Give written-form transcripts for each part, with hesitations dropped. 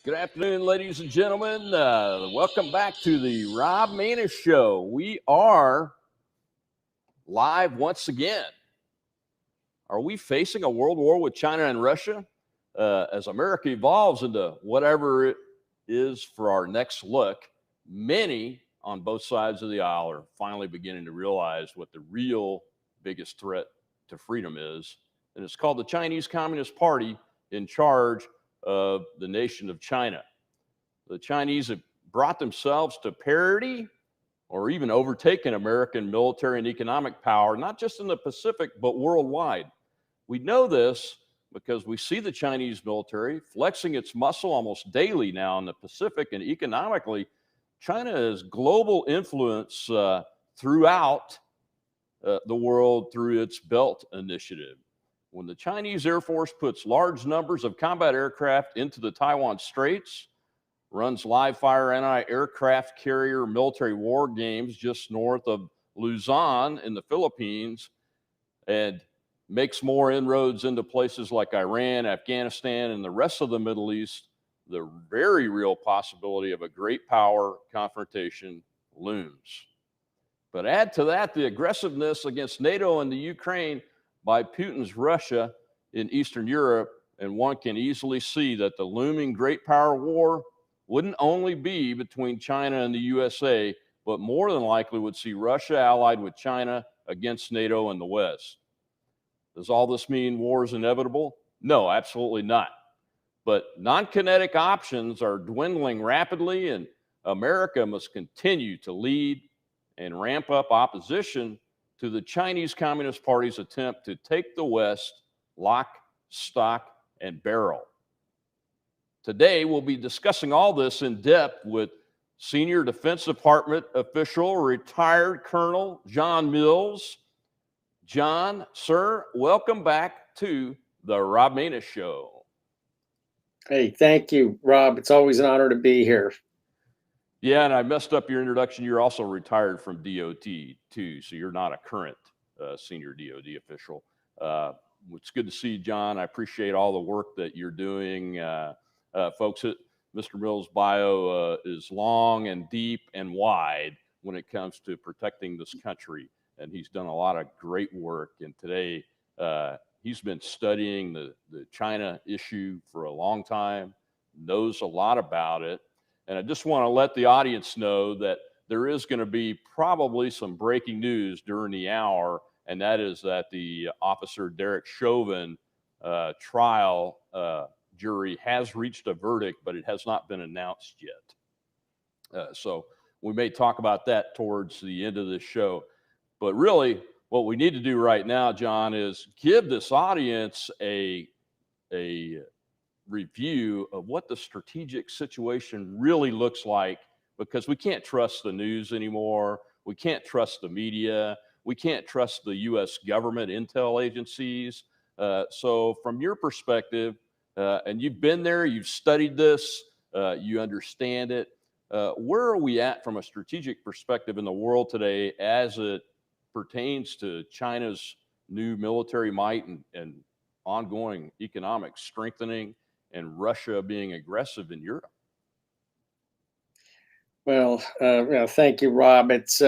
Good afternoon, ladies and gentlemen. Welcome back to the Rob Maness Show. We are live once again. Are we facing a world war with China and Russia? As America evolves into whatever it is for our next look, many on both sides of the aisle are finally beginning to realize what the real biggest threat to freedom is. And it's called the Chinese Communist Party, in charge of the nation of China. The Chinese have brought themselves to parity or even overtaken American military and economic power, not just in the Pacific, but worldwide. We know this because we see the Chinese military flexing its muscle almost daily now in the Pacific, and economically, China has global influence throughout the world through its Belt Initiative. When the Chinese Air Force puts large numbers of combat aircraft into the Taiwan Straits, runs live-fire anti-aircraft carrier military war games just north of Luzon in the Philippines, and makes more inroads into places like Iran, Afghanistan, and the rest of the Middle East, the very real possibility of a great power confrontation looms. But add to that the aggressiveness against NATO and the Ukraine by Putin's Russia in Eastern Europe, and one can easily see that the looming great power war wouldn't only be between China and the USA, but more than likely would see Russia allied with China against NATO and the West. Does all this mean war is inevitable? No, absolutely not. But non-kinetic options are dwindling rapidly, and America must continue to lead and ramp up opposition to the Chinese Communist Party's attempt to take the West lock, stock, and barrel. Today, we'll be discussing all this in depth with Senior Defense Department official, retired Colonel John Mills. John, sir, welcome back to the Rob Maness Show. Hey, thank you, Rob. It's always an honor to be here. Yeah, and I messed up your introduction. You're also retired from DOT, too, so you're not a current senior DOD official. It's good to see you, John. I appreciate all the work that you're doing. Folks, Mr. Mills' bio is long and deep and wide when it comes to protecting this country, and he's done a lot of great work. And today, he's been studying the China issue for a long time, knows a lot about it. And I just want to let the audience know that there is going to be probably some breaking news during the hour, and that is that the Officer Derek Chauvin trial jury has reached a verdict, but it has not been announced yet. So we may talk about that towards the end of this show. But really, what we need to do right now, John, is give this audience a review of what the strategic situation really looks like, because we can't trust the news anymore. We can't trust the media. We can't trust the U.S. government intel agencies. So from your perspective, and you've been there, you've studied this, you understand it, where are we at from a strategic perspective in the world today as it pertains to China's new military might and ongoing economic strengthening, and Russia being aggressive in Europe? Well, thank you, Rob. It's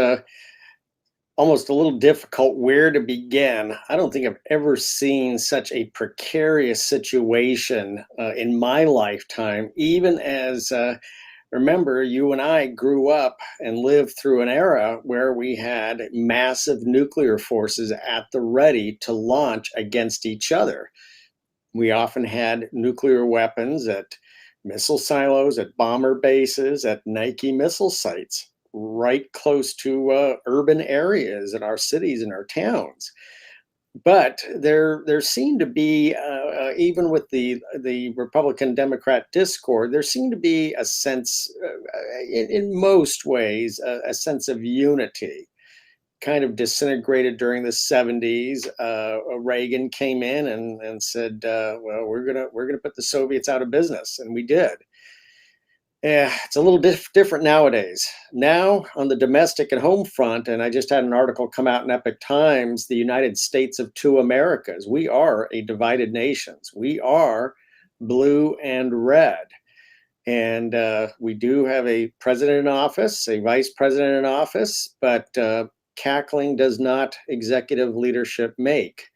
almost a little difficult where to begin. I don't think I've ever seen such a precarious situation in my lifetime, even as, remember, you and I grew up and lived through an era where we had massive nuclear forces at the ready to launch against each other. We often had nuclear weapons at missile silos, at bomber bases, at Nike missile sites, right close to urban areas in our cities and our towns. But there seemed to be, even with the Republican-Democrat discord, there seemed to be a sense, in most ways, a sense of unity. Kind of disintegrated during the 70s. Reagan came in and said, "Well, we're gonna put the Soviets out of business," and we did. Yeah, it's a little different nowadays. Now, on the domestic and home front, and I just had an article come out in Epoch Times, the United States of Two Americas. We are a divided nation. We are blue and red. And we do have a president in office, a vice president in office, but cackling does not executive leadership make.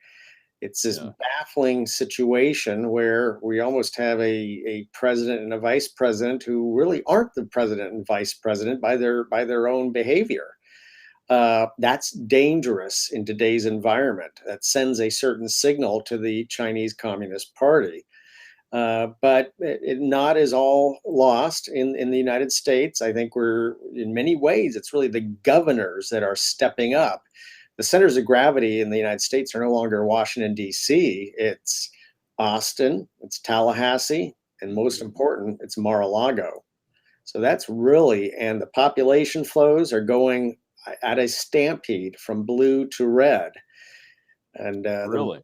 It's this Yeah. baffling situation where we almost have a president and a vice president who really aren't the president and vice president by their own behavior. That's dangerous in today's environment. That sends a certain signal to the Chinese Communist Party. But not is all lost in the United States. I think we're, in many ways, it's really the governors that are stepping up. The centers of gravity in the United States are no longer Washington, D.C., it's Austin, it's Tallahassee, and most important, it's Mar-a-Lago. So that's really, and the population flows are going at a stampede from blue to red. And Really?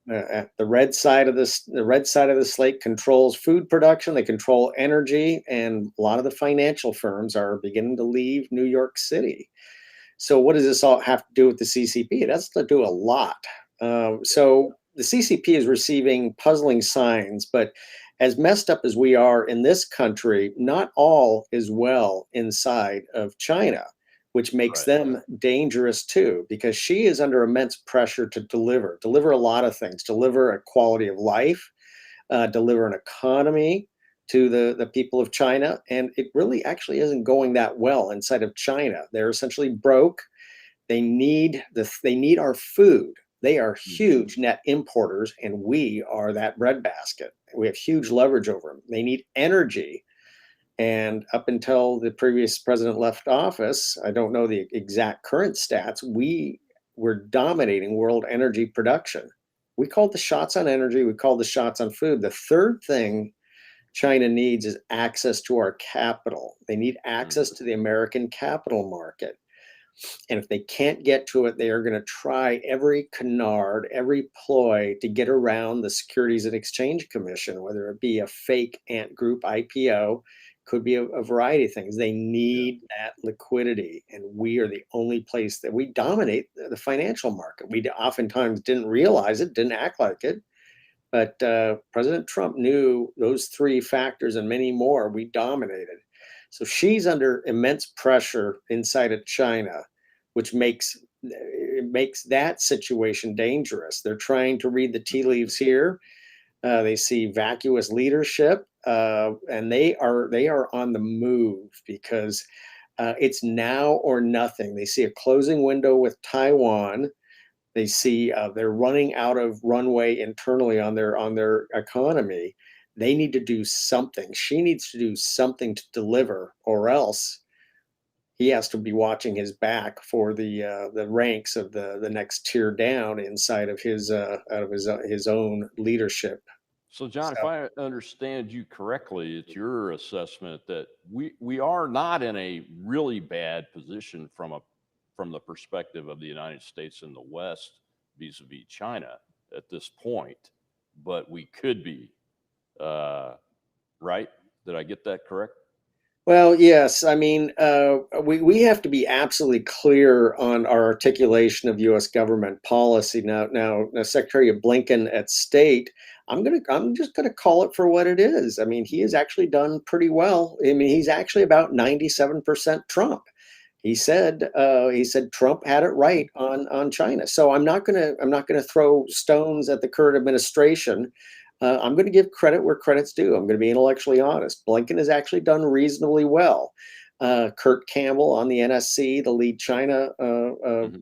the red side of this, the red side of the slate controls food production. They control energy, and a lot of the financial firms are beginning to leave New York City. So, what does this all have to do with the CCP? It has to do a lot. So, the CCP is receiving puzzling signs, but as messed up as we are in this country, not all is well inside of China, which makes Right. them dangerous too, because she is under immense pressure to deliver a lot of things, deliver a quality of life, deliver an economy to the people of China. And it really actually isn't going that well inside of China. They're essentially broke. They need our food. They are Mhm. huge net importers, and we are that breadbasket. We have huge leverage over them. They need energy. And up until the previous president left office, I don't know the exact current stats, we were dominating world energy production. We called the shots on energy, we called the shots on food. The third thing China needs is access to our capital. They need access Mhm. to the American capital market. And if they can't get to it, they are going to try every canard, every ploy to get around the Securities and Exchange Commission, whether it be a fake Ant Group IPO, could be a variety of things. They Yeah. need that liquidity. And we are the only place that we dominate the financial market. We oftentimes didn't realize it, didn't act like it. But President Trump knew those three factors and many more. We dominated. So she's under immense pressure inside of China, which makes that situation dangerous. They're trying to read the tea leaves here. They see vacuous leadership, and they are on the move because it's now or nothing. They see a closing window with Taiwan. They see they're running out of runway internally on their economy. They need to do something. She needs to do something to deliver, or else he has to be watching his back for the ranks of the next tier down inside of his out of his own leadership. So, John, So if I understand you correctly, it's your assessment that we are not in a really bad position from the perspective of the United States and the West vis-a-vis China at this point, but we could be. Right? Did I get that correct? well, yes. I mean, we have to be absolutely clear on our articulation of U.S. government policy. Now, Secretary of Blinken at State, I'm just gonna call it for what it is. I mean, he has actually done pretty well. I mean, he's actually about 97% Trump. He said Trump had it right on China. So I'm not gonna throw stones at the current administration. I'm going to give credit where credit's due. I'm going to be intellectually honest. Blinken has actually done reasonably well. Kurt Campbell on the NSC, the lead Mhm.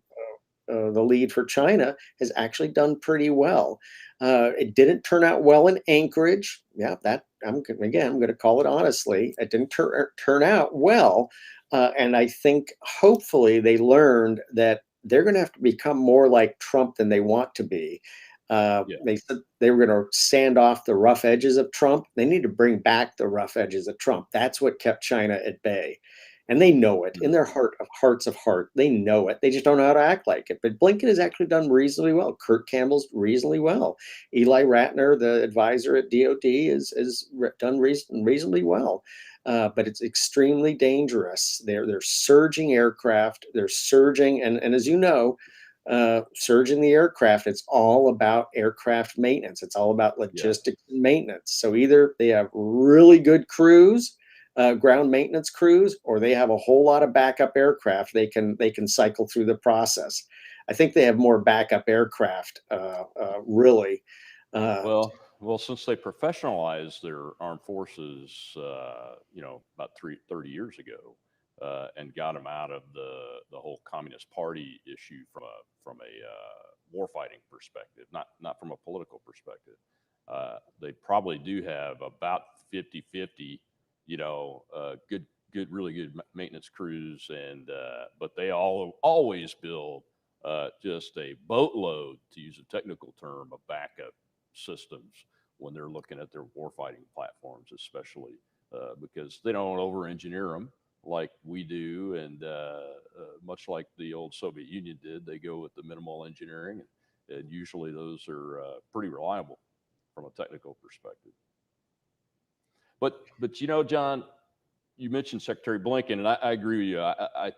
the lead for China, has actually done pretty well. It didn't turn out well in Anchorage. Yeah, that I'm going to call it honestly. It didn't turn out well, and I think hopefully they learned that they're going to have to become more like Trump than they want to be. Yeah. They said they were going to sand off the rough edges of Trump. They need to bring back the rough edges of Trump. That's what kept China at bay. And they know it in Mhm. their hearts of heart. They know it. They just don't know how to act like it. But Blinken has actually done reasonably well. Kurt Campbell's reasonably well. Eli Ratner, the advisor at DOD, is done reasonably well. But it's extremely dangerous. They're surging aircraft. They're surging, and as you know, surging the aircraft, it's all about aircraft maintenance. It's all about Yeah. logistics and maintenance. So either they have really good crews ground maintenance crews, or they have a whole lot of backup aircraft they can cycle through the process. I think they have more backup aircraft, really. Uh, Well, since they professionalized their armed forces, about 30 years ago, and got them out of the whole Communist Party issue from a warfighting perspective, not from a political perspective, they probably do have about 50-50, really good maintenance crews, and but they always build just a boatload, to use a technical term, of backup systems when they're looking at their warfighting platforms, especially because they don't over-engineer them like we do, and much like the old Soviet Union did, they go with the minimal engineering, and usually those are pretty reliable from a technical perspective. But John, you mentioned Secretary Blinken, and I agree with you. I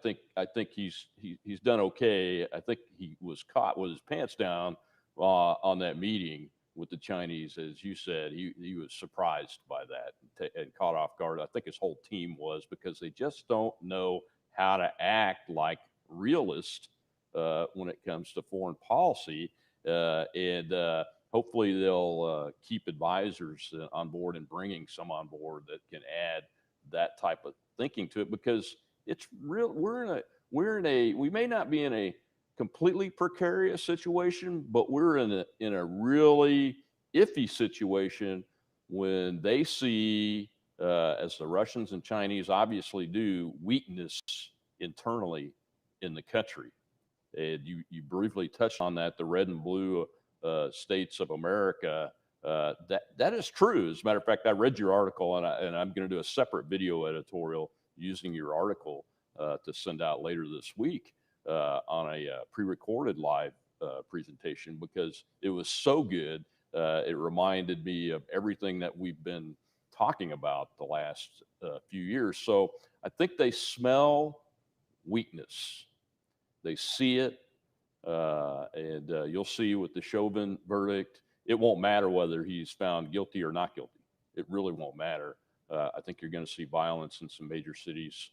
think he's done okay. I think he was caught with his pants down on that meeting with the Chinese, as you said. He was surprised by that and caught off guard. I think his whole team was, because they just don't know how to act like realists when it comes to foreign policy, and hopefully they'll keep advisors on board and bringing some on board that can add that type of thinking to it, because it's real. We may not be in a completely precarious situation, but we're in a really iffy situation when they see, as the Russians and Chinese obviously do, weakness internally in the country. And you briefly touched on that, the red and blue states of America. That is true. As a matter of fact, I read your article, and I'm going to do a separate video editorial using your article to send out later this week on a pre-recorded live presentation, because it was so good. It reminded me of everything that we've been talking about the last few years. So I think they smell weakness. They see it, and you'll see with the Chauvin verdict, it won't matter whether he's found guilty or not guilty. It really won't matter. I think you're going to see violence in some major cities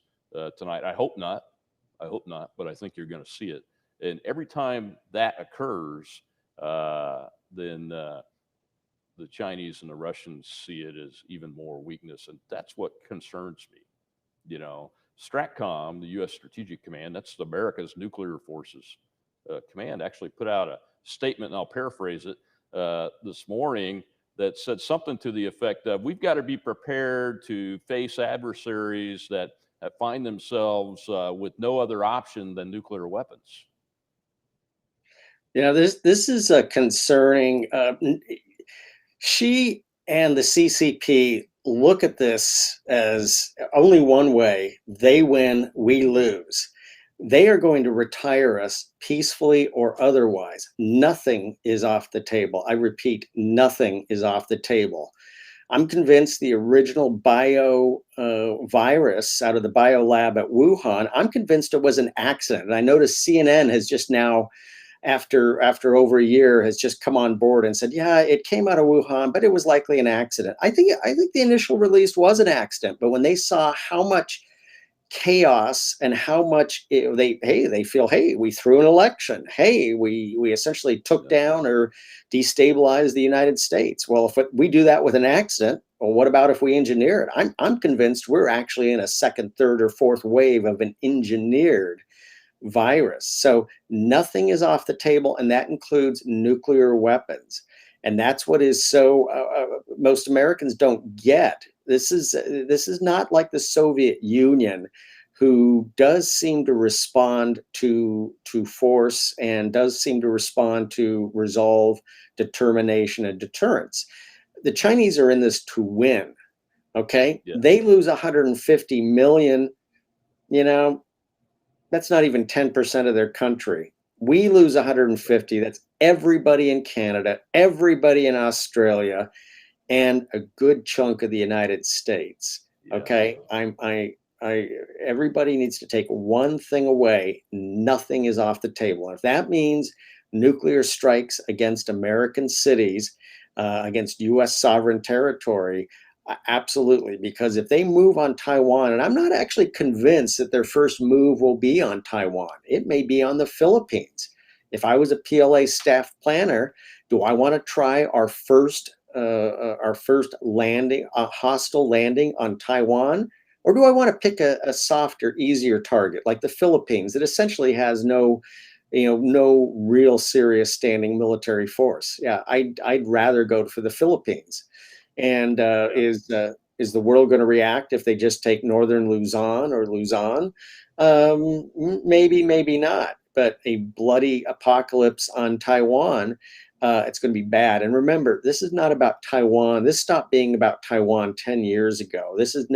tonight. I hope not. But I think you're going to see it. And every time that occurs, then the Chinese and the Russians see it as even more weakness, and that's what concerns me. STRATCOM, the U.S. Strategic Command, that's America's nuclear forces command, actually put out a statement, and I'll paraphrase it, this morning, that said something to the effect of, we've got to be prepared to face adversaries that find themselves with no other option than nuclear weapons. This is a concerning. She and the CCP look at this as only one way: they win, we lose. They are going to retire us peacefully or otherwise. Nothing is off the table. I repeat, nothing is off the table. I'm convinced the original virus out of the bio lab at Wuhan, I'm convinced it was an accident. And I noticed CNN has just now, after over a year, has just come on board and said, yeah, it came out of Wuhan, but it was likely an accident. I think the initial release was an accident, but when they saw how much chaos and how much they feel, hey, we threw an election, hey, we essentially took down or destabilized the United States. Well, if we do that with an accident, well, what about if we engineer it? I'm convinced we're actually in a second, third, or fourth wave of an engineered virus. So nothing is off the table, and that includes nuclear weapons. And that's what is so most Americans don't get. This is not like the Soviet Union, who does seem to respond to force and does seem to respond to resolve, determination, and deterrence. The Chinese are in this to win. Okay, yeah. They lose 150 million. That's not even 10% of their country. We lose 150. That's everybody in Canada, everybody in Australia, and a good chunk of the United States. Yeah. Okay, everybody needs to take one thing away: nothing is off the table. And if that means nuclear strikes against American cities, against U.S. sovereign territory, Absolutely, because if they move on Taiwan, and I'm not actually convinced that their first move will be on Taiwan, it may be on the Philippines. If I was a PLA staff planner, do I want to try our first landing, a hostile landing on Taiwan, or do I want to pick a softer, easier target like the Philippines that essentially has no real serious standing military force? Yeah, I'd rather go for the Philippines. And is the world going to react if they just take northern Luzon or Luzon? Maybe, maybe not. But a bloody apocalypse on Taiwan, it's going to be bad. And remember, this is not about Taiwan. This stopped being about Taiwan 10 years ago. This is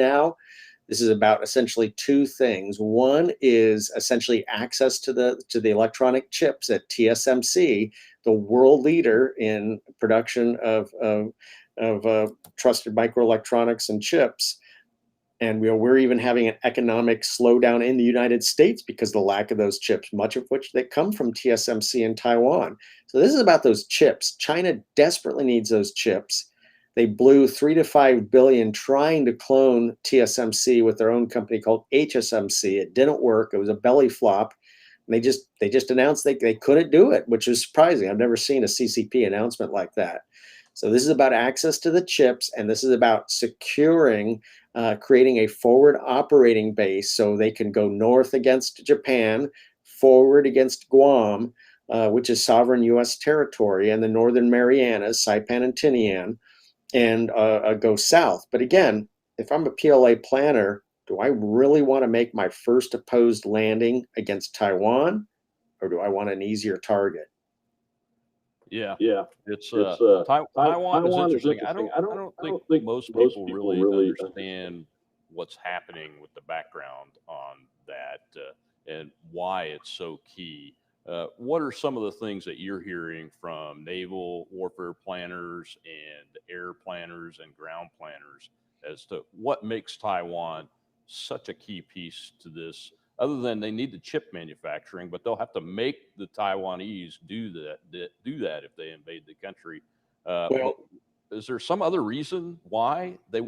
about essentially two things. One is essentially access to the electronic chips at TSMC, the world leader in production of trusted microelectronics and chips. And we're even having an economic slowdown in the United States because of the lack of those chips, much of which they come from TSMC in Taiwan. So this is about those chips. China desperately needs those chips. They blew 3 to 5 billion trying to clone TSMC with their own company called HSMC. It didn't work. It was a belly flop. And they just announced they couldn't do it, which is surprising. I've never seen a CCP announcement like that. So this is about access to the chips, and this is about securing, creating a forward operating base so they can go north against Japan, forward against Guam, which is sovereign U.S. territory, and the Northern Marianas, Saipan and Tinian, and go south. But again, if I'm a PLA planner, do I really want to make my first opposed landing against Taiwan, or do I want an easier target? Yeah, Yeah, it's it's Taiwan is Taiwan is interesting. interesting. I don't I think don't think most most people people really really understand what's happening with the background on that and why it's so key. What are some of the things that you're hearing from naval warfare planners and air planners and ground planners as to what makes Taiwan such a key piece to this? Other than they need the chip manufacturing, but they'll have to make the Taiwanese do that if they invade the country. But Well, is there some other reason why they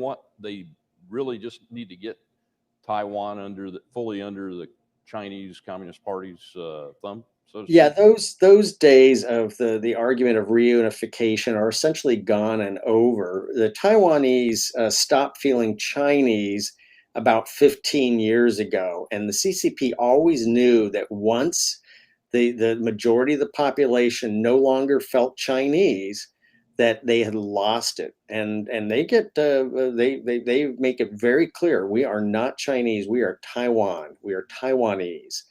really just need to get Taiwan fully under the Chinese Communist Party's thumb, so to yeah, speak? those days of the argument of reunification are essentially gone and over. The Taiwanese stopped feeling Chinese about 15 years ago, and the CCP always knew that once the majority of the population no longer felt Chinese, that they had lost it. And they make it very clear: we are not Chinese, we are Taiwan, we are Taiwanese.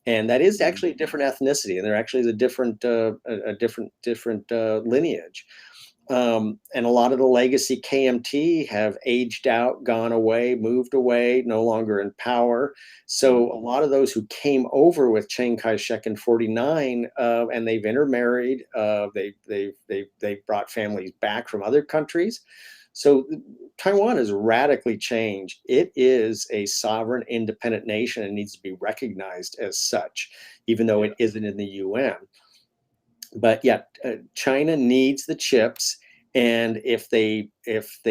And that is Mhm. actually a different ethnicity, and there actually is a different lineage. And a lot of the legacy KMT have aged out, gone away, moved away, no longer in power. Mm. So a lot of those who came over with Chiang Kai-shek in '49, and they've intermarried, they've brought families back from other countries. So Taiwan has radically changed. It is a sovereign, independent nation and needs to be recognized as such, even though Yeah. it isn't in the UN. But yeah, China needs the chips, and if they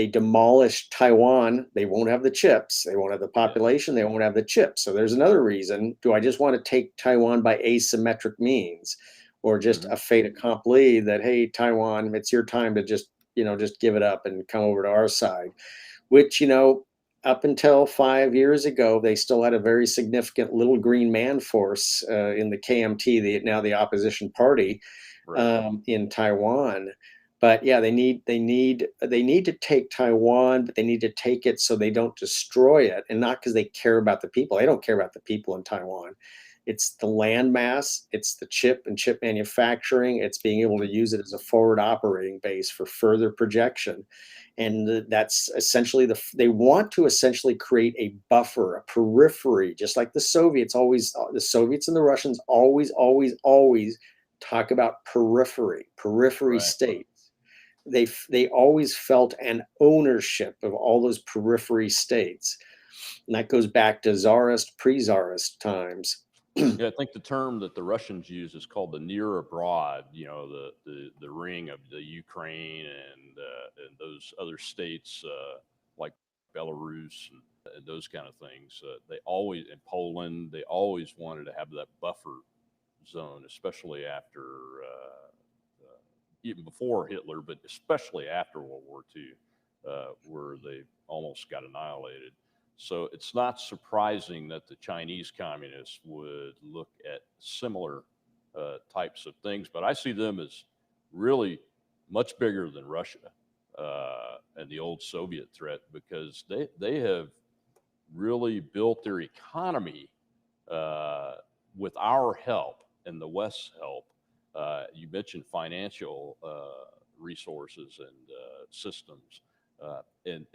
demolish Taiwan, they won't have the chips. They won't have the Yeah. population. They won't have the chips. So there's another reason. Do I just want to take Taiwan by asymmetric means, or just Hmm. a fait accompli that, hey, Taiwan, it's your time to just give it up and come over to our side? Which, up until 5 years ago, they still had a very significant little green man force in the KMT, now the opposition party, Right. in Taiwan. But yeah, they need to take Taiwan, but they need to take it so they don't destroy it, and not because they care about the people. They don't care about the people in Taiwan. It's the landmass, it's the chip and chip manufacturing, it's being able to use it as a forward operating base for further projection. And that's essentially they want to essentially create a buffer, a periphery, just like the Soviets and the Russians always talk about periphery Right. states. They always felt an ownership of all those periphery states, and that goes back to czarist, pre-czarist times. Yeah, I think the term that the Russians use is called the near abroad. The ring of the Ukraine and those other states like Belarus and those kind of things. They always in Poland they always wanted to have that buffer zone, especially after even before Hitler, but especially after World War II, where they almost got annihilated. So it's not surprising that the Chinese communists would look at similar types of things, but I see them as really much bigger than Russia and the old Soviet threat because they have really built their economy uh, with our help and the West's help. You mentioned financial resources and systems, and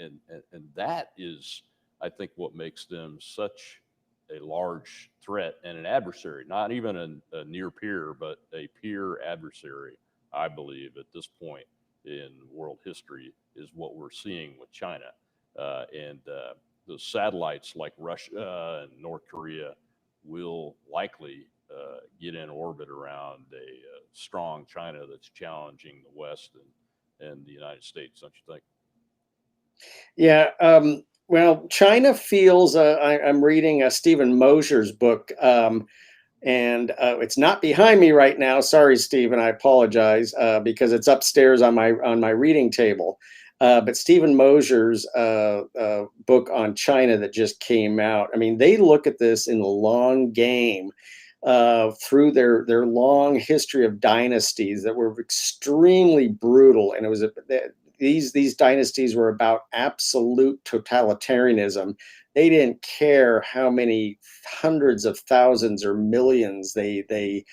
that is, I think, what makes them such a large threat and an adversary. Not even a near peer, but a peer adversary. I believe at this point in world history is what we're seeing with China and those satellites like Russia and North Korea will likely get in orbit around a strong China that's challenging the West and the United States, don't you think? Yeah. Well, China feels. I'm reading Stephen Mosher's book, and it's not behind me right now. Sorry, Stephen. I apologize because it's upstairs on my reading table. But Stephen Mosher's book on China that just came out. I mean, they look at this in the long game. Through their long history of dynasties that were extremely brutal, and it was these dynasties were about absolute totalitarianism. They didn't care how many hundreds of thousands or millions they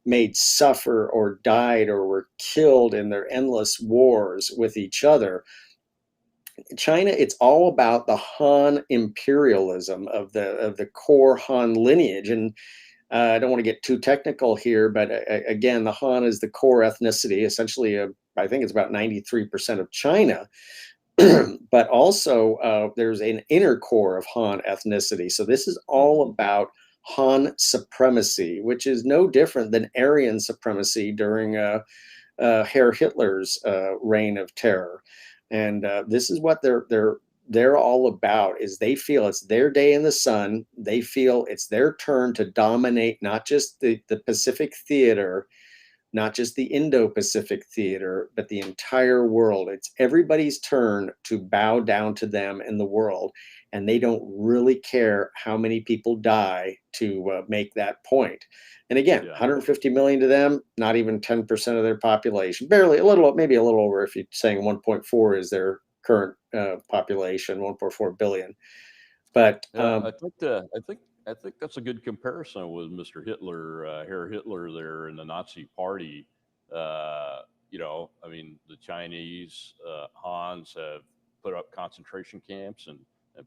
made suffer or died or were killed in their endless wars with each other. China, it's all about the Han imperialism of the core Han lineage, and I don't want to get too technical here, but again, the Han is the core ethnicity. Essentially, I think it's about 93% of China, but also there's an inner core of Han ethnicity. So this is all about Han supremacy, which is no different than Aryan supremacy during Herr Hitler's reign of terror. And this is what they're all about. Is they feel it's their day in the sun. They feel it's their turn to dominate not just the Pacific theater, not just the Indo-Pacific theater, but the entire world. It's everybody's turn to bow down to them in the world, and they don't really care how many people die to make that point. And again, Yeah. 150 million to them, not even 10% of their population, barely a little, maybe a little over if you're saying 1.4 is their current population, 1.4 billion. But I think that's a good comparison with Mr. Hitler, Herr Hitler there in the Nazi Party. I mean, the Chinese Hans have put up concentration camps and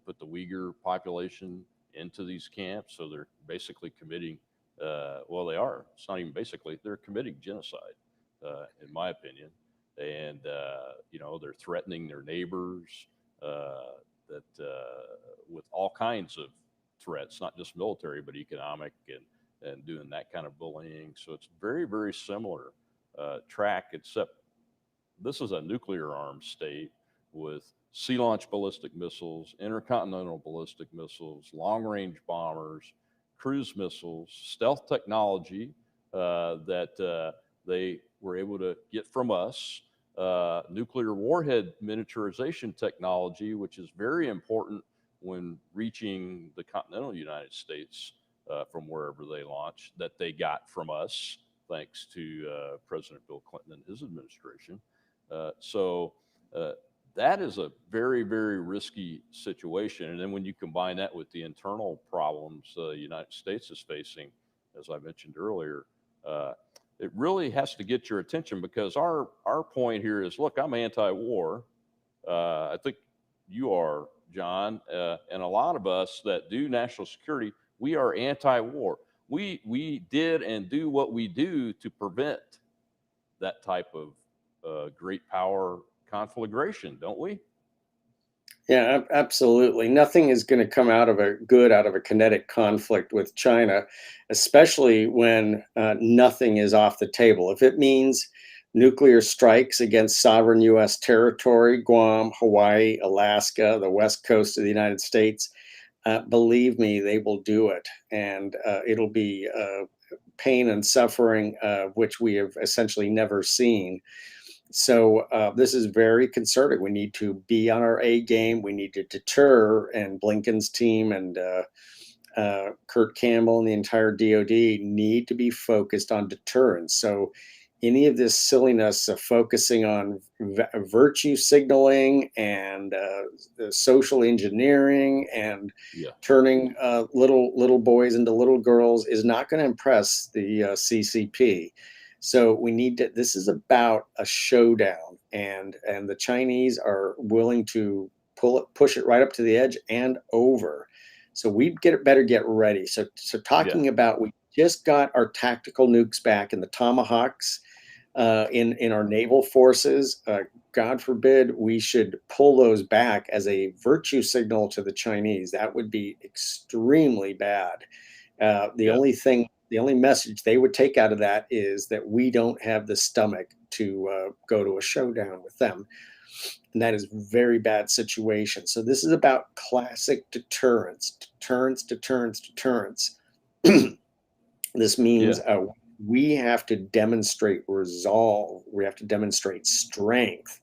put the Uyghur population into these camps. So they're basically committing, well, they are. It's not even basically, they're committing genocide, in my opinion. And, they're threatening their neighbors. With all kinds of threats, not just military, but economic and doing that kind of bullying. So it's very, very similar track, except this is a nuclear armed state with sea launched ballistic missiles, intercontinental ballistic missiles, long range bombers, cruise missiles, stealth technology that they were able to get from us, nuclear warhead miniaturization technology, which is very important when reaching the continental United States from wherever they launch, that they got from us, thanks to President Bill Clinton and his administration. So that is a very, very risky situation. And then when you combine that with the internal problems the United States is facing, as I mentioned earlier, it really has to get your attention because our point here is, look, I'm anti-war. I think you are, John, and a lot of us that do national security, we are anti-war. We did and do what we do to prevent that type of great power conflagration, don't we? Yeah, absolutely. Nothing is going to come out of a good out of a kinetic conflict with China, especially when nothing is off the table. If it means nuclear strikes against sovereign U.S. territory, Guam, Hawaii, Alaska, the west coast of the United States, believe me, they will do it. And it'll be pain and suffering, which we have essentially never seen. So this is very concerning. We need to be on our A game. We need to deter, and Blinken's team and Kurt Campbell and the entire DoD need to be focused on deterrence. So any of this silliness of focusing on virtue signaling and social engineering and Yeah, turning little boys into little girls is not going to impress the CCP. So we need to. This is about a showdown, and the Chinese are willing to push it right up to the edge and over. So we better get ready. So yeah, talking about, we just got our tactical nukes back in the Tomahawks in our naval forces. God forbid we should pull those back as a virtue signal to the Chinese. That would be extremely bad. yeah, The only message they would take out of that is that we don't have the stomach to go to a showdown with them. And that is a very bad situation. So this is about classic deterrence, deterrence, deterrence, deterrence. This yeah, means we have to demonstrate resolve. We have to demonstrate strength.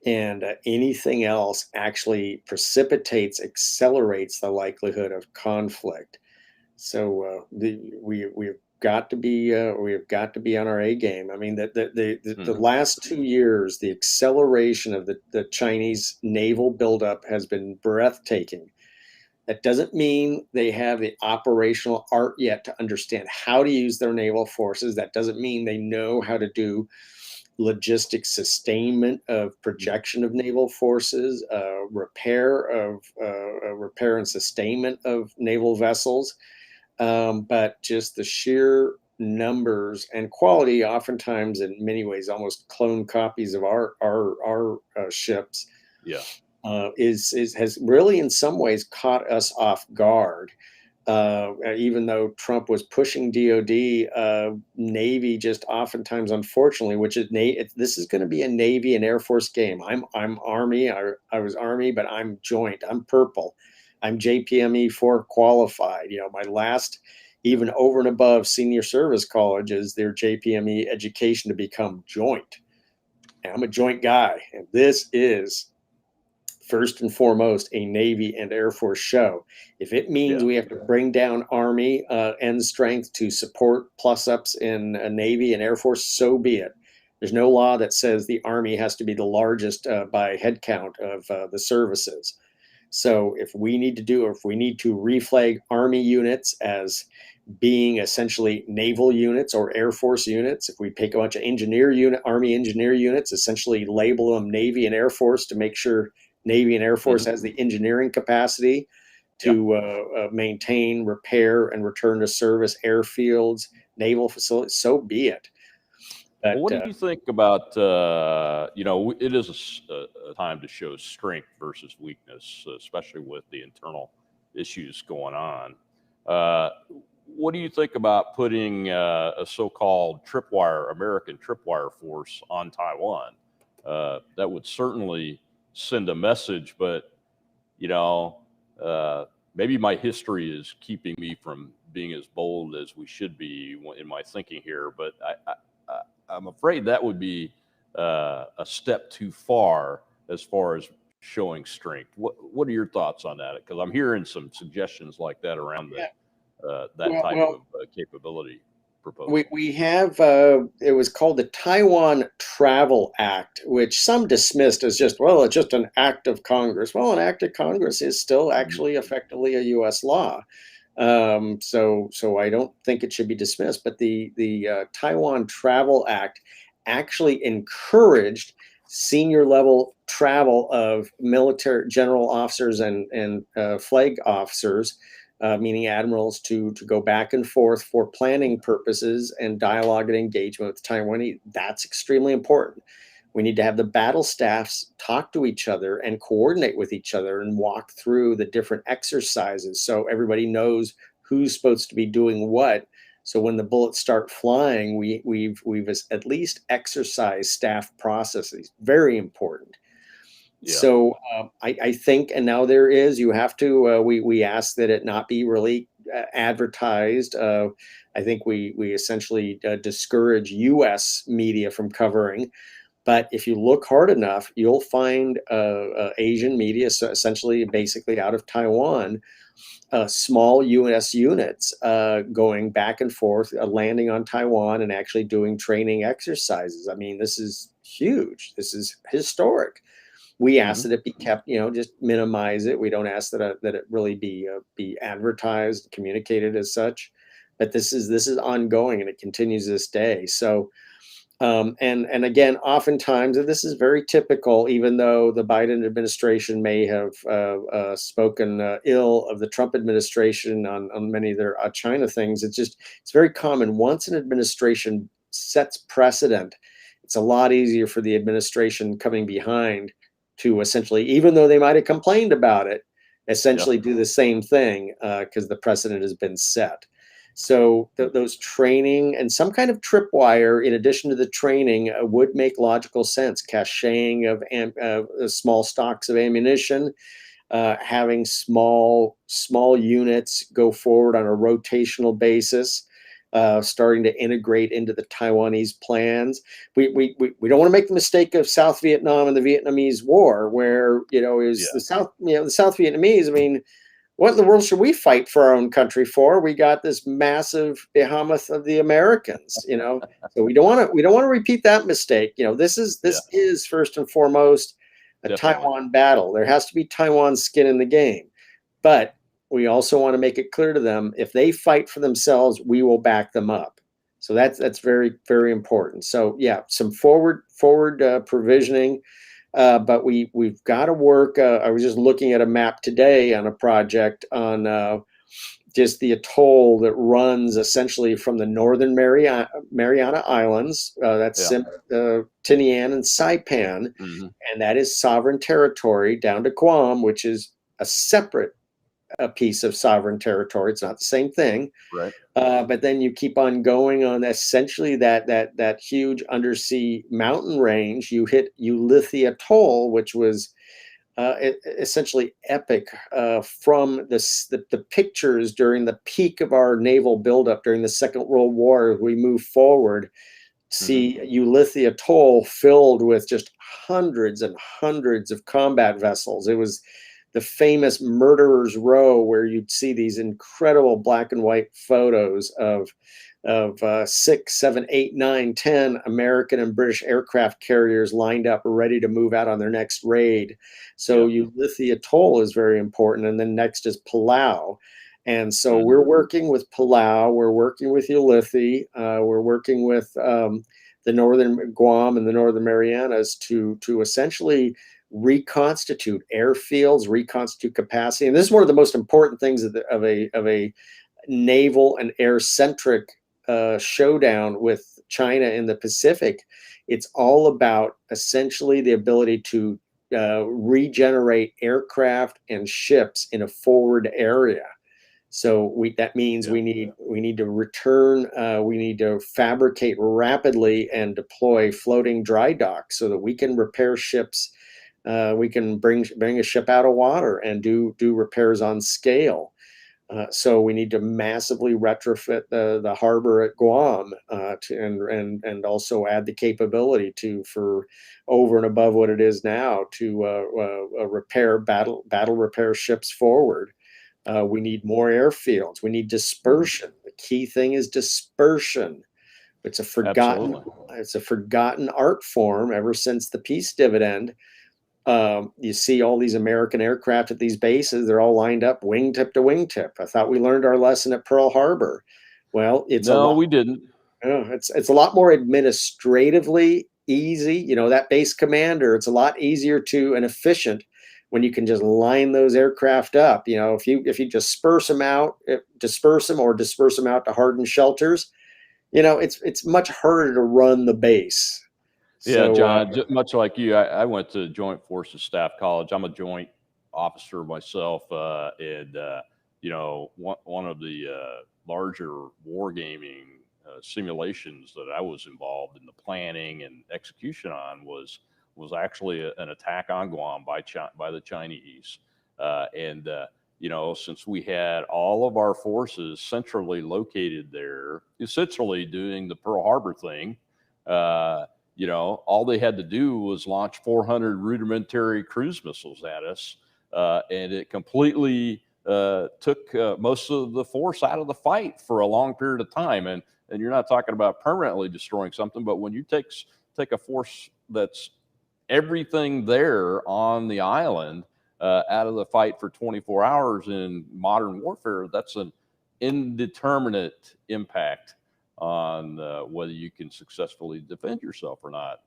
And anything else actually precipitates, accelerates the likelihood of conflict. So we have got to be on our A game. I mean, the hmm, last 2 years, the acceleration of the Chinese naval buildup has been breathtaking. That doesn't mean they have the operational art yet to understand how to use their naval forces. That doesn't mean they know how to do logistic sustainment of projection of naval forces, repair and sustainment of naval vessels, but just the sheer numbers and quality, oftentimes in many ways almost clone copies of our ships, yeah, is has really in some ways caught us off guard. Even though Trump was pushing DoD, Navy just oftentimes, unfortunately, which is this is going to be a Navy and Air Force game. I'm Army. I was Army, but I'm joint. I'm purple. I'm JPME 4 qualified. You know, my last, even over and above senior service college, is their JPME education to become joint. And I'm a joint guy, and this is first and foremost a Navy and Air Force show. If it means yeah, we have to bring down Army end strength to support plus ups in Navy and Air Force, so be it. There's no law that says the Army has to be the largest by head count of the services. So if we need to do, or if we need to reflag Army units as being essentially naval units or Air Force units, if we pick a bunch of Army engineer units, essentially label them Navy and Air Force to make sure Navy and Air Force hmm, has the engineering capacity yeah. to maintain, repair, and return to service airfields, naval facilities, so be it. Well, But what do you think about, it is a time to show strength versus weakness, especially with the internal issues going on. Uh, what do you think about putting a so-called American tripwire force on Taiwan? That would certainly send a message, but you know, uh, maybe my history is keeping me from being as bold as we should be in my thinking here. But I'm afraid that would be a step too far as showing strength. What are your thoughts on that? Because I'm hearing some suggestions like that around yeah, that type well, of capability we proposal. we have it was called the Taiwan Travel Act, which some dismissed as just, well, it's just an act of Congress. Well, an act of Congress is still Mhm. actually effectively a U.S. law. So I don't think it should be dismissed. But the Taiwan Travel Act actually encouraged senior level travel of military general officers and flag officers, meaning admirals, to go back and forth for planning purposes and dialogue and engagement with Taiwanese. That's extremely important. We need to have the battle staffs talk to each other and coordinate with each other and walk through the different exercises so everybody knows who's supposed to be doing what. So when the bullets start flying, we've at least exercised staff processes. Very important. Yeah. So I think, and now there is, you have to, we ask that it not be really advertised. I think we essentially discourage US media from covering. But if you look hard enough, you'll find Asian media, so essentially basically out of Taiwan, small US units going back and forth, landing on Taiwan and actually doing training exercises. I mean, this is huge. This is historic. We ask that it be kept, just minimize it. We don't ask that it really be advertised, communicated as such. But this is ongoing and it continues this day. So, and again, oftentimes, and this is very typical, even though the Biden administration may have spoken ill of the Trump administration on many of their China things, it's very common. Once an administration sets precedent, it's a lot easier for the administration coming behind to essentially, even though they might have complained about it, essentially do the same thing because the precedent has been set. So those training and some kind of tripwire, in addition to the training, would make logical sense. Caching of small stocks of ammunition, having small units go forward on a rotational basis, starting to integrate into the Taiwanese plans. We don't want to make the mistake of South Vietnam and the Vietnamese War, where the South Vietnamese. I mean, what in the world should we fight for our own country for? We got this massive behemoth of the Americans, So we don't want to repeat that mistake. This is first and foremost a Taiwan battle. There has to be Taiwan skin in the game, but we also want to make it clear to them, if they fight for themselves, we will back them up. So that's very, very important. So yeah, some forward provisioning. But we've got to work. I was just looking at a map today on a project on just the atoll that runs essentially from the northern Mariana Islands. That's Tinian and Saipan, and that is sovereign territory down to Guam, which is a separate piece of sovereign territory. It's not the same thing, right? But then you keep on going on essentially that huge undersea mountain range. You hit Ulithi Atoll, which was essentially epic from the pictures during the peak of our naval buildup during the Second World War. As we move forward, see Ulithi Atoll filled with just hundreds and hundreds of combat vessels. It was the famous Murderer's Row, where you'd see these incredible black and white photos of 6, 7, 8, 9, 10 American and British aircraft carriers lined up, ready to move out on their next raid. So Ulithi Atoll is very important. And then next is Palau. And so we're working with Palau, we're working with Ulithi, we're working with the northern Guam and the northern Marianas to essentially reconstitute airfields, reconstitute capacity. And this is one of the most important things of a naval and air-centric showdown with China in the Pacific. It's all about essentially the ability to regenerate aircraft and ships in a forward area. So that means we need to return, we need to fabricate rapidly and deploy floating dry docks so that we can repair ships. We can bring a ship out of water and do repairs on scale. So we need to massively retrofit the harbor at Guam and also add the capability for over and above what it is now to repair battle repair ships forward. We need more airfields. We need dispersion. The key thing is dispersion. It's a forgotten art form ever since the peace dividend. You see all these American aircraft at these bases, they're all lined up wingtip to wingtip. I thought we learned our lesson at Pearl Harbor. Well, we didn't. It's a lot more administratively easy. That base commander, it's a lot easier and efficient when you can just line those aircraft up. If you disperse them out to hardened shelters, it's much harder to run the base. Yeah, So, John, much like you, I went to Joint Forces Staff College. I'm a joint officer myself, and one of the larger wargaming simulations that I was involved in the planning and execution on was actually an attack on Guam by the Chinese, and since we had all of our forces centrally located there, essentially doing the Pearl Harbor thing. All they had to do was launch 400 rudimentary cruise missiles at us, and it completely took most of the force out of the fight for a long period of time. And you're not talking about permanently destroying something, but when you take a force that's everything there on the island out of the fight for 24 hours in modern warfare, that's an indeterminate impact on whether you can successfully defend yourself or not.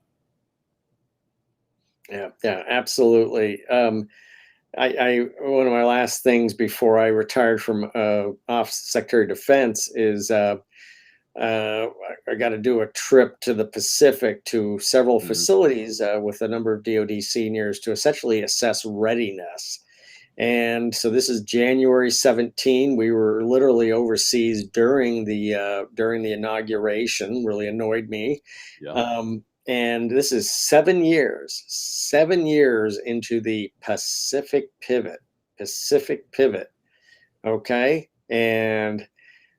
yeah, absolutely. I one of my last things before I retired from Office of Secretary of Defense is I got to do a trip to the Pacific to several Mm-hmm. facilities with a number of DoD seniors to essentially assess readiness. And so this is January 17. We were literally overseas during the inauguration. Really annoyed me. Yeah. And this is 7 years into the Pacific pivot. Pacific pivot. Okay. And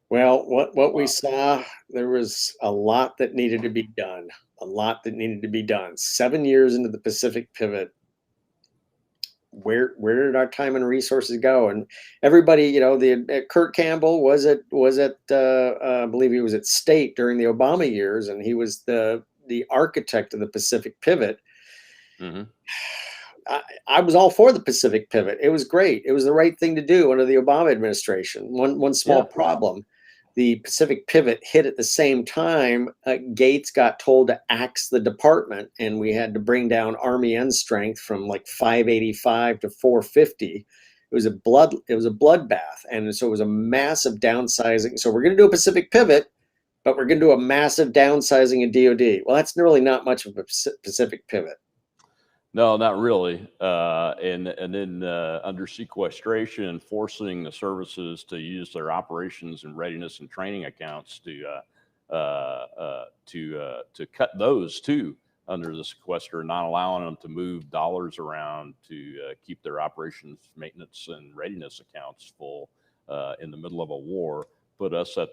well, what we Wow. saw, there was a lot that needed to be done. A lot that needed to be done. 7 years into the Pacific pivot, where did our time and resources go? And everybody, the Kurt Campbell was at I believe he was at State during the Obama years, and he was the architect of the Pacific pivot. Mm-hmm. I was all for the Pacific pivot. It was great. It was the right thing to do under the Obama administration. One small Yeah. problem. The Pacific pivot hit at the same time. Gates got told to axe the department, and we had to bring down Army end strength from like 585 to 450. It was a bloodbath, and so it was a massive downsizing. So we're going to do a Pacific pivot, but we're going to do a massive downsizing of DoD. Well, that's really not much of a Pacific pivot. No, not really. And then under sequestration, forcing the services to use their operations and readiness and training accounts to cut those too under the sequester, not allowing them to move dollars around to keep their operations, maintenance, and readiness accounts full in the middle of a war, put us by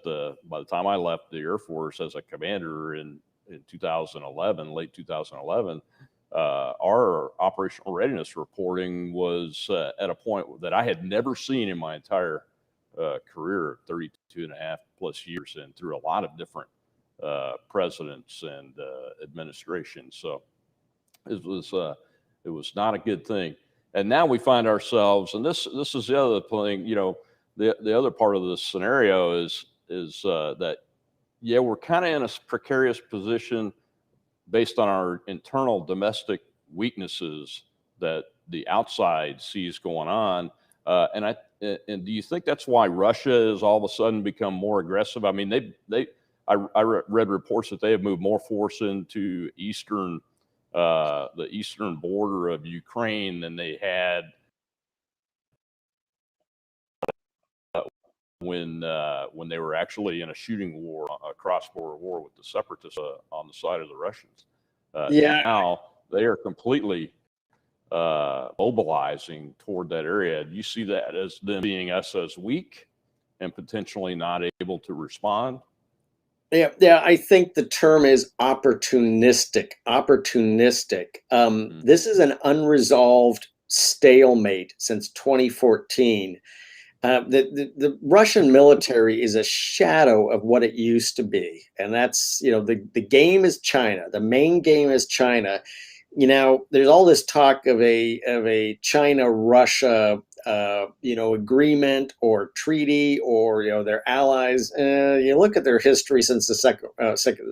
the time I left the Air Force as a commander in 2011, late 2011. Our operational readiness reporting was at a point that I had never seen in my entire career, 32 and a half plus years, and through a lot of different presidents and administrations. So it was not a good thing. And now we find ourselves, and this is the other thing, the other part of this scenario is that, yeah, we're kind of in a precarious position based on our internal domestic weaknesses that the outside sees going on. And do you think that's why Russia has all of a sudden become more aggressive? I mean, I read reports that they have moved more force into the eastern border of Ukraine than they had when they were actually in a shooting war, a cross-border war with the separatists on the side of the Russians. Yeah. Now they are completely mobilizing toward that area. Do you see that as them being us as weak and potentially not able to respond? Yeah. I think the term is opportunistic. This is an unresolved stalemate since 2014. The Russian military is a shadow of what it used to be, and that's the game is China. The main game is China. There's all this talk of a China-Russia agreement or treaty or their allies. You look at their history since the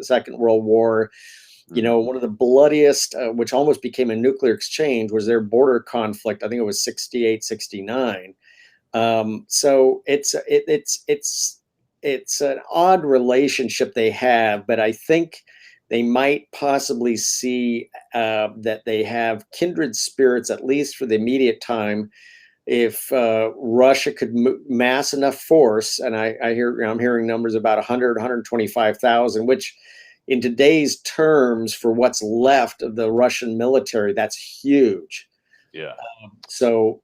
Second World War. One of the bloodiest, which almost became a nuclear exchange, was their border conflict. I think it was 68, 69. So it's an odd relationship they have, but I think they might possibly see that they have kindred spirits, at least for the immediate time. If Russia could mass enough force, and I'm hearing numbers about 100, 125,000, which in today's terms, for what's left of the Russian military, that's huge. Yeah. So,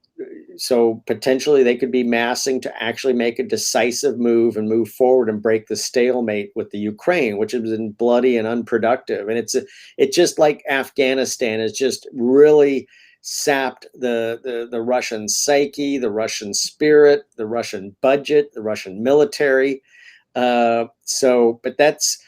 so potentially they could be massing to actually make a decisive move and move forward and break the stalemate with the Ukraine, which has been bloody and unproductive. And it's just like Afghanistan has just really sapped the Russian psyche, the Russian spirit, the Russian budget, the Russian military. But that's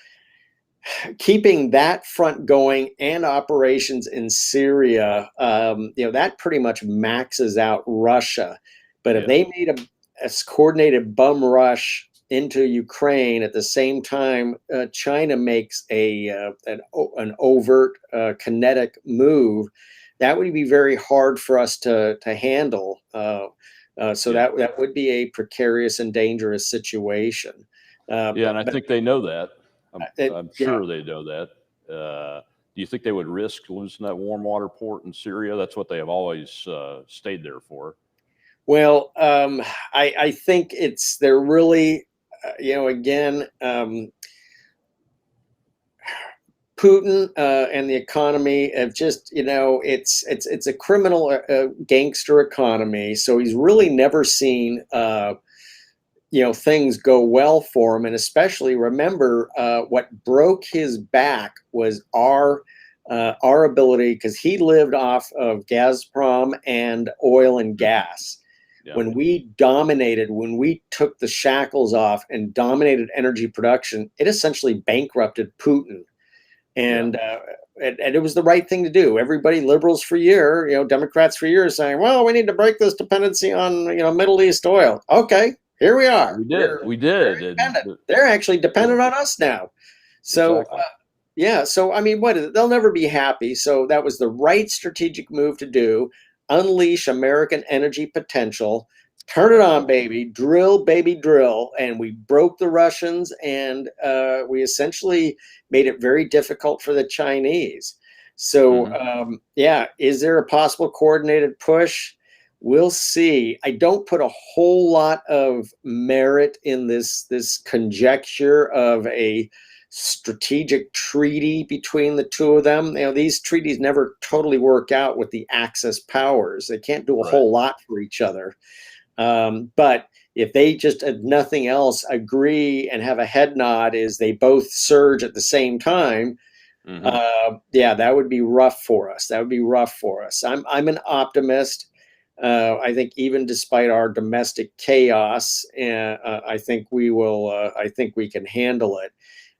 keeping that front going and operations in Syria. That pretty much maxes out Russia. But if they made a coordinated bum rush into Ukraine at the same time, China makes an overt kinetic move, that would be very hard for us to handle. That would be a precarious and dangerous situation. And I think they know that. I'm sure they know that. Do you think they would risk losing that warm water port in Syria? That's what they have always stayed there for. Well, I think they're really, again, Putin and the economy have just, it's a criminal gangster economy. So he's really never seen things go well for him. And especially remember, what broke his back was our ability, because he lived off of Gazprom and oil and gas. Yeah. When we took the shackles off and dominated energy production, it essentially bankrupted Putin. And it was the right thing to do. Everybody, liberals for years, Democrats for years, saying, "Well, we need to break this dependency on Middle East oil." Okay, here we are. We did. They're actually dependent on us now. So, exactly. So I mean, what is it? They'll never be happy. So that was the right strategic move to do. Unleash American energy potential. Turn it on, baby. Drill, baby, drill. And we broke the Russians, and we essentially made it very difficult for the Chinese. So, is there a possible coordinated push? We'll see. I don't put a whole lot of merit in this conjecture of a strategic treaty between the two of them. These treaties never totally work out with the Axis powers. They can't do a whole lot for each other. But if they just, if nothing else, agree and have a head nod is they both surge at the same time, that would be rough for us. I'm an optimist. I think even despite our domestic chaos, I think we will. I think we can handle it.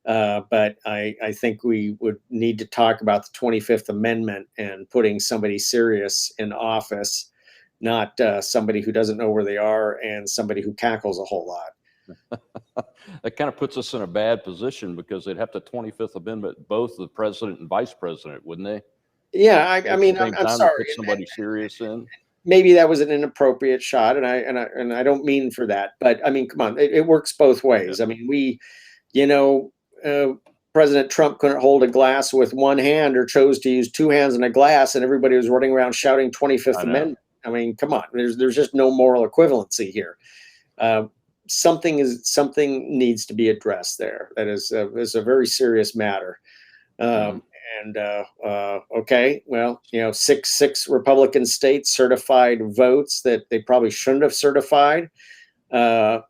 But I think we would need to talk about the 25th Amendment and putting somebody serious in office, not somebody who doesn't know where they are and somebody who cackles a whole lot. That kind of puts us in a bad position because they'd have to 25th Amendment both the president and vice president, wouldn't they? Yeah, I mean, I'm sorry. Put somebody serious in. Maybe that was an inappropriate shot, and I don't mean for that, but I mean, come on, it works both ways. I mean, President Trump couldn't hold a glass with one hand or chose to use two hands and a glass, and everybody was running around shouting 25th Amendment. I mean, come on, there's just no moral equivalency here. Something needs to be addressed there. That is a very serious matter. Okay, well, six Republican states certified votes that they probably shouldn't have certified. I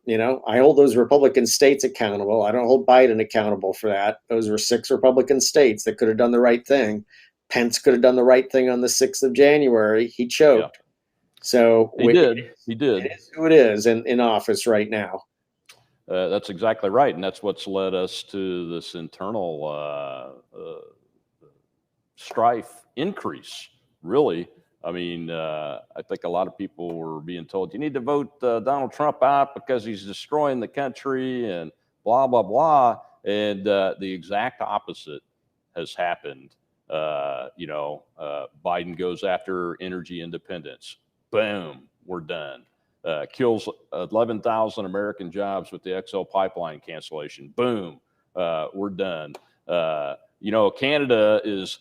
hold those Republican states accountable. I don't hold Biden accountable for that. Those were 6 Republican states that could have done the right thing. Pence could have done the right thing on the 6th of January. He choked. So he did. It is who it is in office right now. That's exactly right. And that's what's led us to this internal strife increase, really. I mean, I think a lot of people were being told, you need to vote Donald Trump out because he's destroying the country and blah, blah, blah. And the exact opposite has happened. Biden goes after energy independence. Boom, we're done. Kills 11,000 American jobs with the XL pipeline cancellation. Boom, we're done. Canada is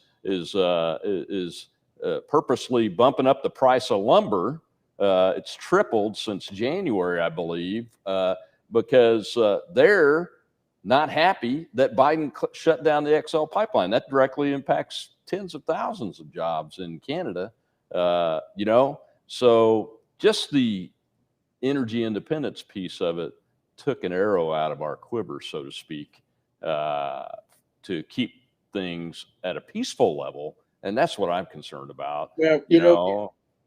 purposely bumping up the price of lumber. It's tripled since January, I believe, because they're not happy that Biden shut down the XL pipeline. That directly impacts tens of thousands of jobs in Canada. So just the energy independence piece of it took an arrow out of our quiver, so to speak, to keep things at a peaceful level. And that's what I'm concerned about. Well,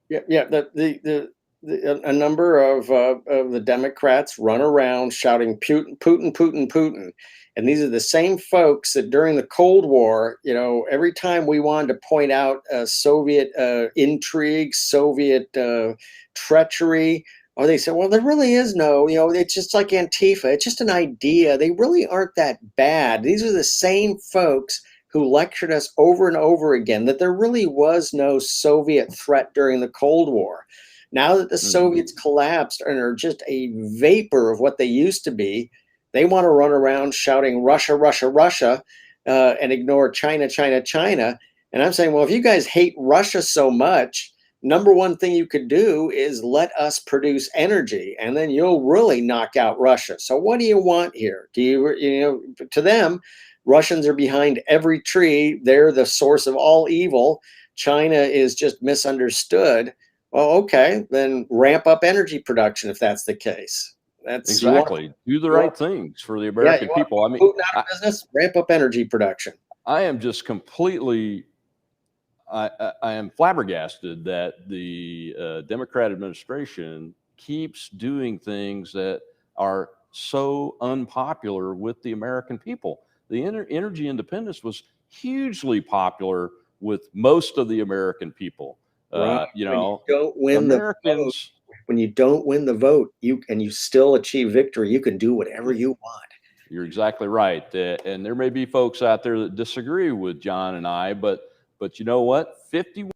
a number of the Democrats run around shouting Putin, Putin, Putin, Putin, and these are the same folks that during the Cold War, every time we wanted to point out Soviet intrigue, Soviet treachery, or they said, well, there really is no, it's just like Antifa, it's just an idea. They really aren't that bad. These are the same folks who lectured us over and over again that there really was no Soviet threat during the Cold War. Now that the Soviets collapsed and are just a vapor of what they used to be, they want to run around shouting Russia, Russia, Russia, and ignore China, China, China. And I'm saying, well, if you guys hate Russia so much, number one thing you could do is let us produce energy, and then you'll really knock out Russia. So what do you want here? To them, Russians are behind every tree. They're the source of all evil. China is just misunderstood. Well, okay, then ramp up energy production if that's the case. That's exactly. Do the right things for the American people. I mean, Putin out of business, ramp up energy production. I am just completely. I am flabbergasted that the Democrat administration keeps doing things that are so unpopular with the American people. The energy independence was hugely popular with most of the American people. Right. When you don't win Americans, when you don't win the vote, you still achieve victory, you can do whatever you want. You're exactly right. And there may be folks out there that disagree with John and I, but you know what? 51%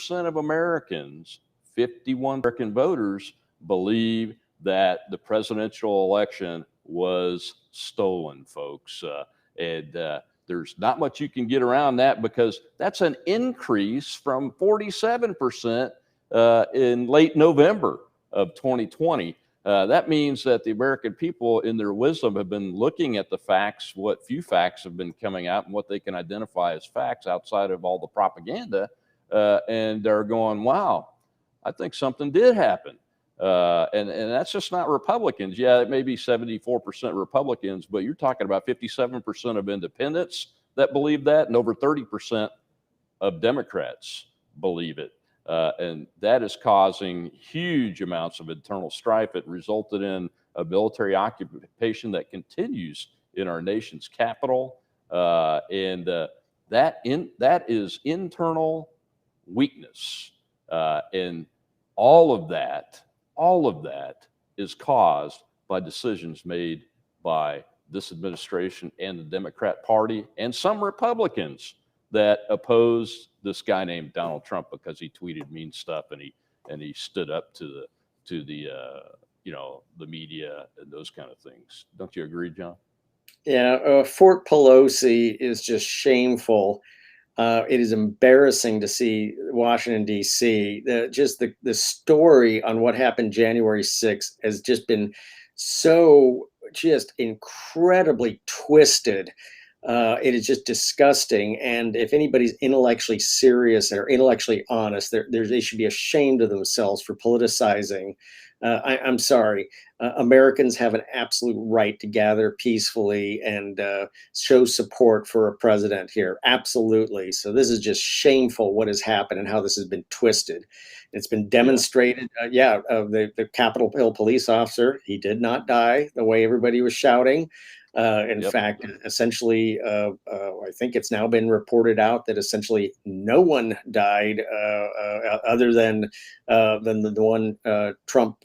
of Americans, 51 American voters believe that the presidential election was stolen, folks. There's not much you can get around that, because that's an increase from 47% in late November of 2020. That means that the American people, in their wisdom, have been looking at the facts, what few facts have been coming out, and what they can identify as facts outside of all the propaganda, and they're going, wow, I think something did happen. And that's just not Republicans. Yeah, it may be 74% Republicans, but you're talking about 57% of independents that believe that, and over 30% of Democrats believe it. And that is causing huge amounts of internal strife. It resulted in a military occupation that continues in our nation's capital. And that is internal weakness. And all of that is caused by decisions made by this administration and the Democrat Party and some Republicans that opposed this guy named Donald Trump because he tweeted mean stuff and he stood up to the media and those kind of things. Don't you agree, John? Yeah, Fort Pelosi is just shameful. It is embarrassing to see Washington, D.C. The story on what happened January 6th has just been so just incredibly twisted. It is just disgusting. And if anybody's intellectually serious or intellectually honest, they should be ashamed of themselves for politicizing. I'm sorry. Americans have an absolute right to gather peacefully and show support for a president here. Absolutely. So this is just shameful what has happened and how this has been twisted. It's been demonstrated. The Capitol Hill police officer, he did not die the way everybody was shouting. In fact, essentially, I think it's now been reported out that essentially no one died other than the one Trump,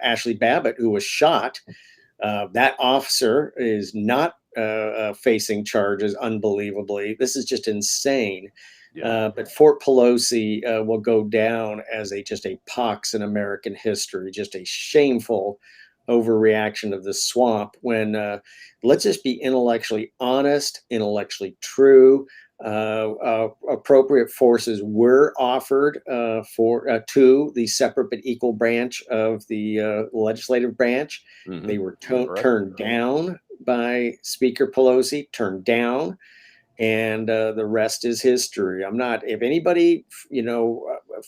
Ashley Babbitt, who was shot. That officer is not facing charges, unbelievably. This is just insane. But Fort Pelosi will go down as just a pox in American history, just a shameful overreaction of the swamp when let's just be intellectually honest, intellectually true. Appropriate forces were offered to the separate but equal branch of the legislative branch. They were turned down by Speaker Pelosi, turned down, and the rest is history. I'm not, if anybody,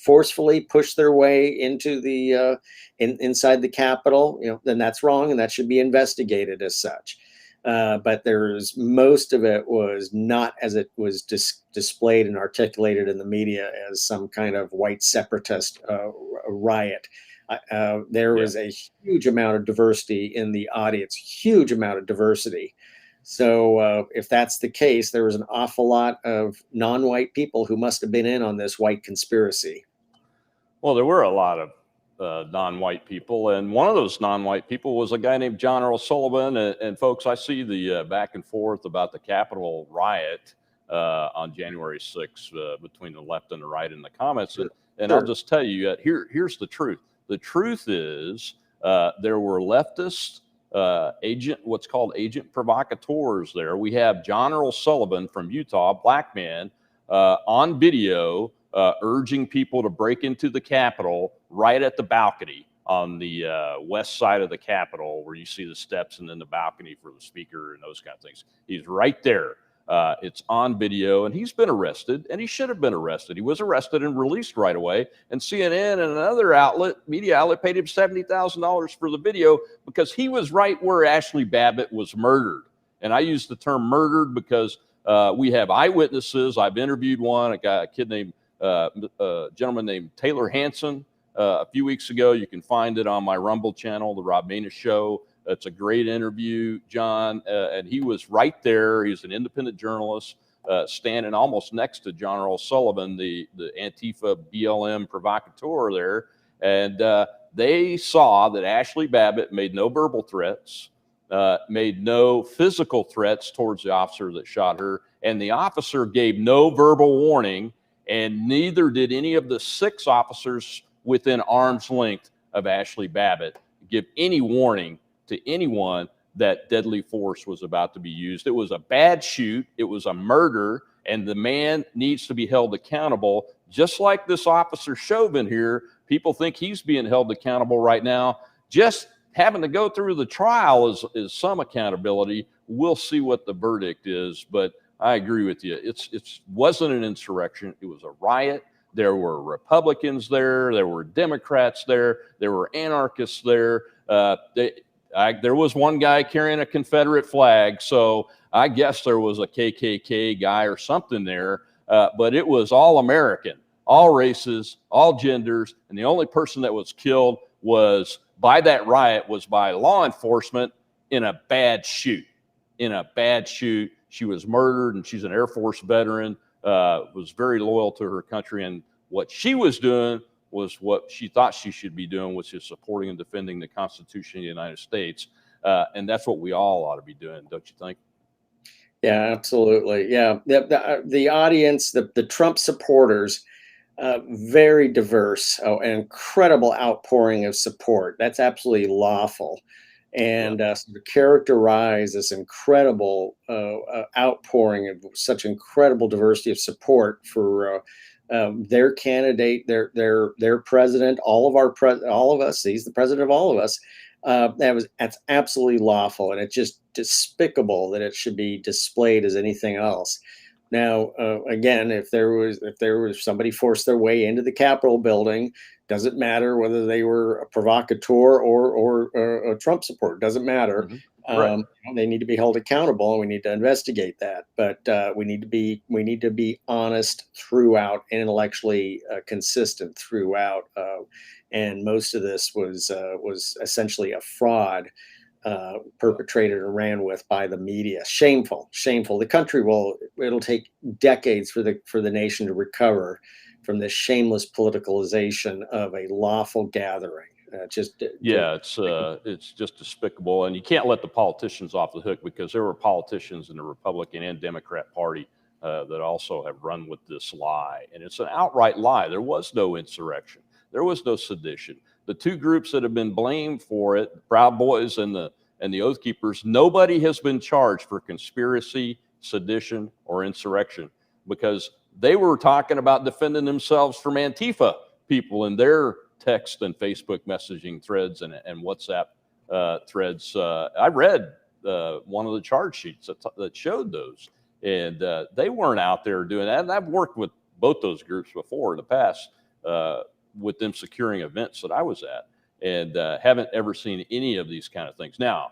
forcefully push their way into the inside the Capitol, then that's wrong and that should be investigated as such. But most of it was not as it was displayed and articulated in the media as some kind of white separatist riot. There was a huge amount of diversity in the audience, huge amount of diversity. So if that's the case, there was an awful lot of non-white people who must have been in on this white conspiracy. Well, there were a lot of non-white people, and one of those non-white people was a guy named John Earl Sullivan. And folks, I see the back and forth about the Capitol riot on January 6th between the left and the right in the comments. And I'll just tell you, here's the truth. The truth is there were leftists, what's called agent provocateurs there. We have John Earl Sullivan from Utah, black man, on video urging people to break into the Capitol right at the balcony on the west side of the Capitol, where you see the steps and then the balcony for the speaker and those kind of things. He's right there. It's on video, and he's been arrested, and he should have been arrested. He was arrested and released right away, and CNN and another media outlet, paid him $70,000 for the video because he was right where Ashley Babbitt was murdered. And I use the term murdered because we have eyewitnesses. I've interviewed one, a gentleman named Taylor Hanson a few weeks ago. You can find it on my Rumble channel, The Rob Maness Show. It's a great interview, John, and he was right there. He's an independent journalist standing almost next to John Earl Sullivan, the Antifa BLM provocateur there. And they saw that Ashley Babbitt made no verbal threats, made no physical threats towards the officer that shot her, and the officer gave no verbal warning, and neither did any of the 6 officers within arm's length of Ashley Babbitt give any warning to anyone that deadly force was about to be used. It was a bad shoot. It was a murder, and the man needs to be held accountable. Just like this officer Chauvin here, people think he's being held accountable right now. Just having to go through the trial is some accountability. We'll see what the verdict is, but I agree with you. It wasn't an insurrection. It was a riot. There were Republicans there. There were Democrats there. There were anarchists there. There was one guy carrying a Confederate flag, so I guess there was a KKK guy or something there, but it was all American, all races, all genders, and the only person that was killed by that riot was by law enforcement in a bad shoot. She was murdered, and she's an Air Force veteran, was very loyal to her country, and what she was doing was what she thought she should be doing, which is supporting and defending the Constitution of the United States. And that's what we all ought to be doing, don't you think? Yeah, absolutely. Yeah. The audience, the Trump supporters, very diverse, an incredible outpouring of support. That's absolutely lawful. And to characterize this incredible outpouring of such incredible diversity of support for their candidate, their president, all of us. He's the president of all of us. That's absolutely lawful, and it's just despicable that it should be displayed as anything else. Now, again, if there was somebody forced their way into the Capitol building, doesn't matter whether they were a provocateur or a Trump supporter. Doesn't matter. Mm-hmm. Right. They need to be held accountable, and we need to investigate that. But we need to be honest throughout, and intellectually consistent throughout. And most of this was essentially a fraud perpetrated and ran with by the media. Shameful. The country it'll take decades for the nation to recover from this shameless politicalization of a lawful gathering. It's just despicable, and you can't let the politicians off the hook, because there were politicians in the Republican and Democrat Party that also have run with this lie, and it's an outright lie. There was no insurrection. There was no sedition. the two groups that have been blamed for it, Proud Boys and the Oath Keepers, nobody has been charged for conspiracy, sedition, or insurrection, because they were talking about defending themselves from Antifa people in their text and Facebook messaging threads and WhatsApp threads. I read one of the charge sheets that showed those, and they weren't out there doing that. And I've worked with both those groups before in the past with them securing events that I was at, and haven't ever seen any of these kind of things. Now,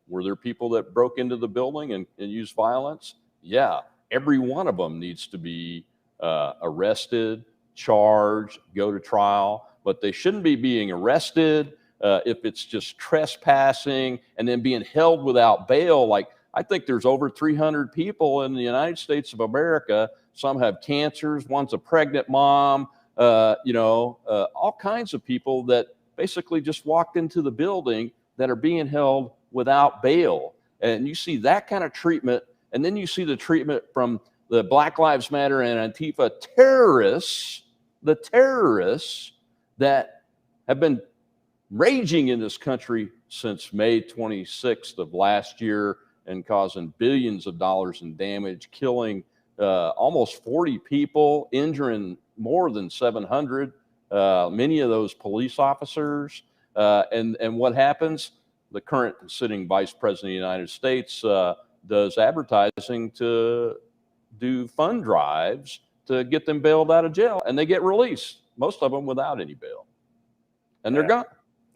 were there people that broke into the building and used violence? Yeah, every one of them needs to be arrested, charged, go to trial, but they shouldn't be being arrested if it's just trespassing and then being held without bail. Like, I think there's over 300 people in the United States of America. Some have cancers, one's a pregnant mom, all kinds of people that basically just walked into the building that are being held without bail. And you see that kind of treatment, and then you see the treatment from the Black Lives Matter and Antifa terrorists, the terrorists that have been raging in this country since May 26th of last year and causing billions of dollars in damage, killing almost 40 people, injuring more than 700, many of those police officers. And what happens? The current sitting vice president of the United States does advertising to do fund drives to get them bailed out of jail, and they get released, most of them without any bail. And they're gone.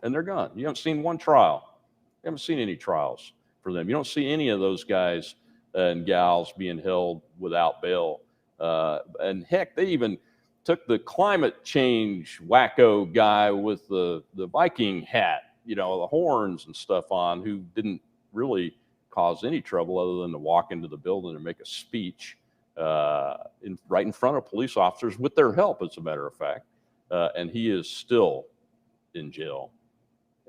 And they're gone. You haven't seen one trial. You haven't seen any trials for them. You don't see any of those guys and gals being held without bail. And heck, they even took the climate change wacko guy with the Viking hat, the horns and stuff on, who didn't really cause any trouble other than to walk into the building and make a speech right in front of police officers with their help, as a matter of fact. And he is still in jail.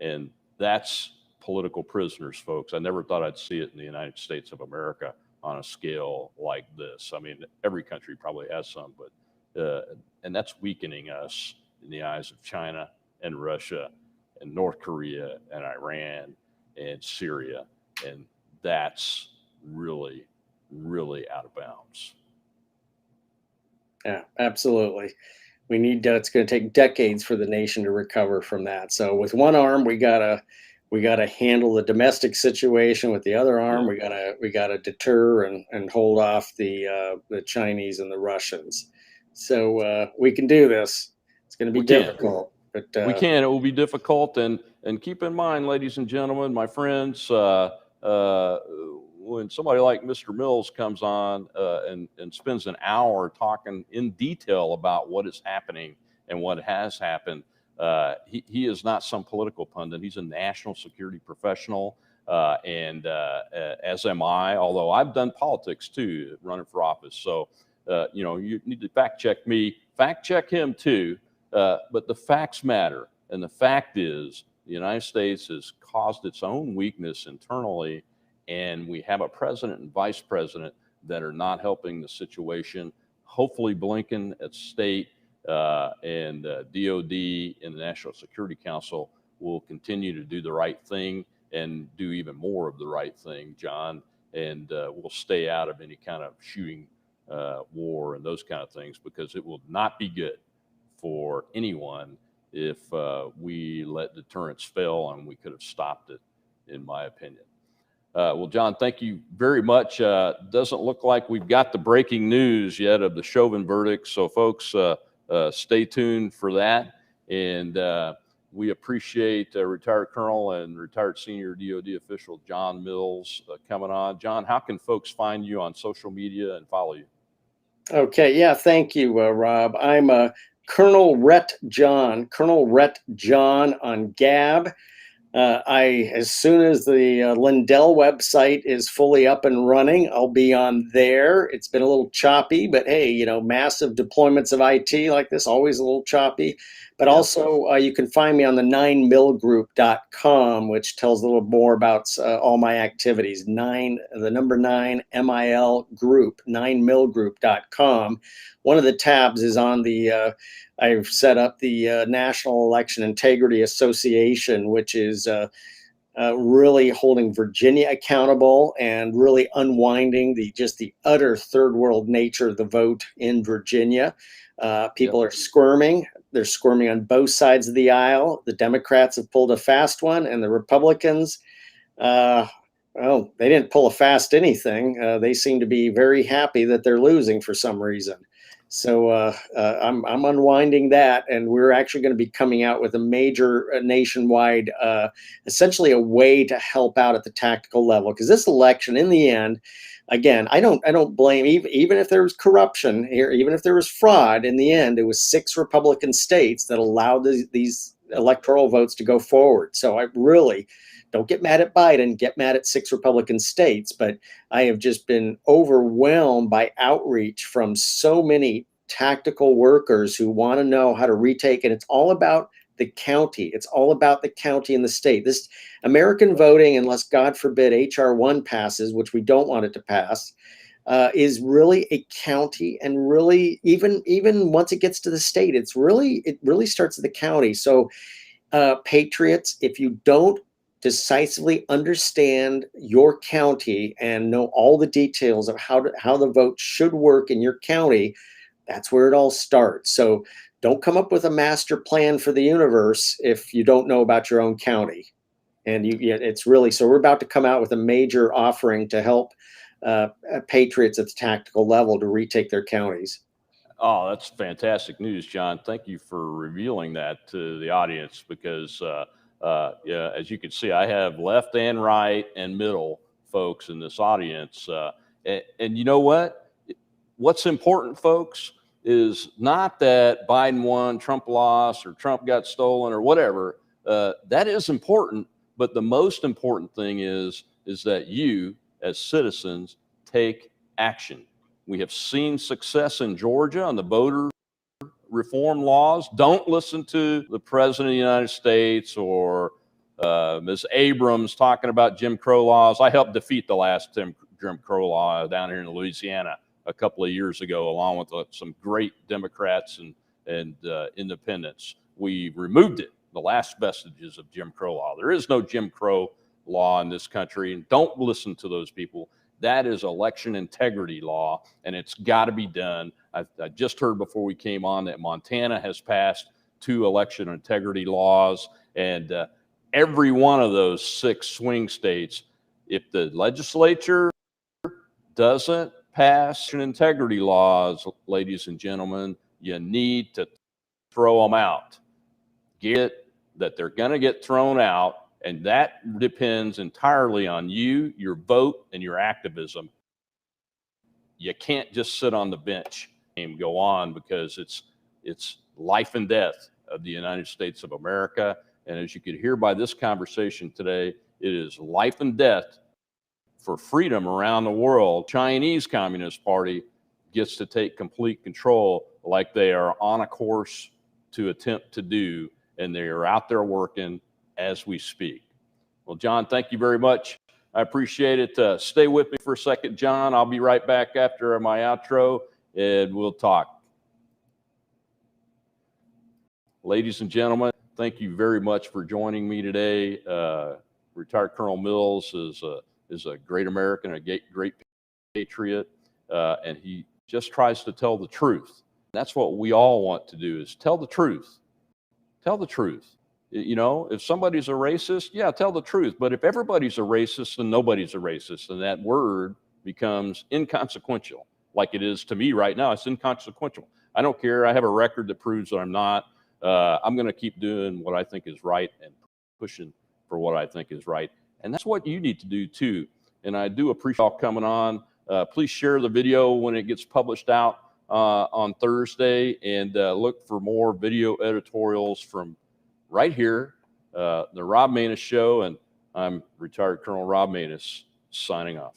And that's political prisoners, folks. I never thought I'd see it in the United States of America on a scale like this. I mean, every country probably has some, but and that's weakening us in the eyes of China and Russia and North Korea and Iran and Syria. And that's really, really out of bounds. Yeah, absolutely. We need it's going to take decades for the nation to recover from that. So with one arm, we gotta handle the domestic situation. With the other arm, we gotta deter and hold off the Chinese and the Russians. So we can do this. It's going to be difficult, but we can. It will be difficult, and keep in mind, ladies and gentlemen, my friends, when somebody like Mr. Mills comes on and spends an hour talking in detail about what is happening and what has happened, he is not some political pundit. He's a national security professional, and as am I, although I've done politics too, running for office. So, you need to fact check me, fact check him too, but the facts matter. And the fact is, the United States has caused its own weakness internally, and we have a president and vice president that are not helping the situation. Hopefully Blinken at state and DOD and the National Security Council will continue to do the right thing and do even more of the right thing, John, and we'll stay out of any kind of shooting war and those kind of things, because it will not be good for anyone if we let deterrence fail, and we could have stopped it, in my opinion. Well, John, thank you very much. Doesn't look like we've got the breaking news yet of the Chauvin verdict. So, folks, stay tuned for that. And we appreciate retired Colonel and retired Senior DOD official John Mills coming on. John, how can folks find you on social media and follow you? Okay, yeah, thank you, Rob. I'm Colonel Rhett John on Gab. As soon as the Lindell website is fully up and running, I'll be on there. It's been a little choppy, but hey, massive deployments of IT like this, always a little choppy. But also, you can find me on the 9milgroup.com, which tells a little more about all my activities. The number 9 MIL group, 9milgroup.com. One of the tabs is on the, I've set up the National Election Integrity Association, which is really holding Virginia accountable and really unwinding the utter third world nature of the vote in Virginia. People are squirming. They're squirming on both sides of the aisle. The Democrats have pulled a fast one, and the Republicans, well, they didn't pull a fast anything. They seem to be very happy that they're losing for some reason. So I'm unwinding that, and we're actually going to be coming out with a major nationwide, essentially a way to help out at the tactical level. Because this election, in the end, again, I don't blame, even if there was corruption here, even if there was fraud. In the end, it was 6 Republican states that allowed these electoral votes to go forward. So I really don't get mad at Biden, get mad at 6 Republican states, but I have just been overwhelmed by outreach from so many tactical workers who want to know how to retake. And it's all about the county. It's all about the county and the state. This American voting, unless God forbid HR 1 passes, which we don't want it to pass, is really a county, and really even once it gets to the state, it really starts at the county. So patriots, if you don't decisively understand your county and know all the details of how the vote should work in your county, that's where it all starts. So don't come up with a master plan for the universe if you don't know about your own county. And it's really, so we're about to come out with a major offering to help patriots at the tactical level to retake their counties. Oh, that's fantastic news, John. Thank you for revealing that to the audience, because yeah, as you can see, I have left and right and middle folks in this audience. And you know what? What's important, folks, is not that Biden won, Trump lost, or Trump got stolen, or whatever. That is important, but the most important thing is that you, as citizens, take action. We have seen success in Georgia on the voter reform laws. Don't listen to the president of the United States or Ms. Abrams talking about Jim Crow laws. I helped defeat the last Jim Crow law down here in Louisiana a couple of years ago, along with some great Democrats and independents. We removed it, the last vestiges of Jim Crow law. There is no Jim Crow law in this country, and don't listen to those people. That is election integrity law, and it's got to be done. I just heard before we came on that Montana has passed 2 election integrity laws, and every one of those 6 swing states, if the legislature doesn't pass integrity laws, ladies and gentlemen, you need to throw them out. Get that they're going to get thrown out. And that depends entirely on you, your vote, and your activism. You can't just sit on the bench and go on, because it's life and death of the United States of America. And as you could hear by this conversation today, it is life and death for freedom around the world. Chinese Communist Party gets to take complete control, like they are on a course to attempt to do, and they are out there working as we speak. Well, John, thank you very much. I appreciate it. Stay with me for a second, John. I'll be right back after my outro, and we'll talk. Ladies and gentlemen, thank you very much for joining me today. Retired Colonel Mills is a great American, a great patriot, and he just tries to tell the truth. That's what we all want to do, is tell the truth. Tell the truth. You know, if somebody's a racist, yeah, tell the truth. But if everybody's a racist, then nobody's a racist, and that word becomes inconsequential, like it is to me right now. It's inconsequential. I don't care. I have a record that proves that I'm not. I'm going to keep doing what I think is right and pushing for what I think is right. And that's what you need to do too. And I do appreciate y'all coming on. Please share the video when it gets published out on Thursday, and look for more video editorials from right here, the Rob Maness Show. And I'm Retired Colonel Rob Maness, signing off.